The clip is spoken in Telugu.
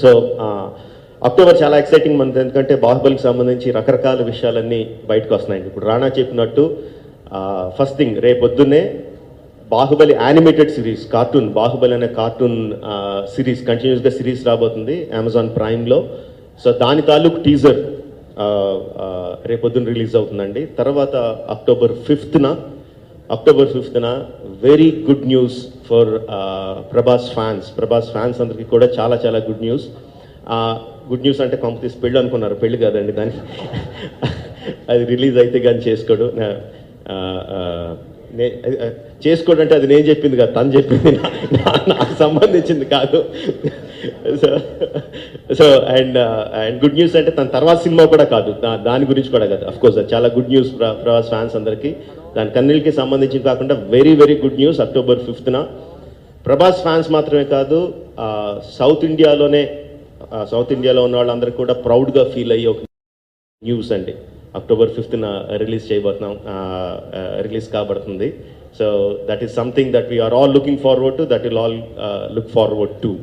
సో అక్టోబర్ చాలా ఎక్సైటింగ్ మంత్, ఎందుకంటే బాహుబలికి సంబంధించి రకరకాల విషయాలన్నీ బయటకు వస్తున్నాయండి. ఇప్పుడు రాణా చెప్పినట్టు ఫస్ట్ థింగ్ రేపొద్దున్నే Baahubali animated series cartoon, Baahubali అనే కార్టూన్ సిరీస్ కంటిన్యూస్గా సిరీస్ రాబోతుంది అమెజాన్ ప్రైమ్లో. సో దాని తాలూకు టీజర్ రేపొద్దున రిలీజ్ అవుతుందండి. తర్వాత అక్టోబర్ ఫిఫ్త్న very good news for Prabhas fans అందరికీ కూడా చాలా చాలా గుడ్ న్యూస్. గుడ్ న్యూస్ అంటే కంపెనీస్ పెళ్ళి అనుకున్నారు, పెళ్ళి కాదండి దాన్ని. అది రిలీజ్ అయితే కానీ చేసుకోడు. చేసుకోడు అంటే అది నేను చెప్పింది కాదు, తను చెప్పింది, నాకు సంబంధించింది కాదు. సో అండ్ గుడ్ న్యూస్ అంటే తన తర్వాత సినిమా కూడా కాదు, దాని గురించి కూడా కాదు. అఫ్కోర్స్ అది చాలా గుడ్ న్యూస్ ప్రభాస్ ఫ్యాన్స్ అందరికీ. దాని కన్నీళ్ళకి సంబంధించి కాకుండా very very good news October 5న. ప్రభాస్ ఫ్యాన్స్ మాత్రమే కాదు, సౌత్ ఇండియాలో ఉన్న వాళ్ళందరికీ కూడా ప్రౌడ్గా ఫీల్ అయ్యే ఒక న్యూస్ అండి. అక్టోబర్ 5న రిలీజ్ కాబడుతుంది. So that is something that we are all looking forward to, that will all look forward to.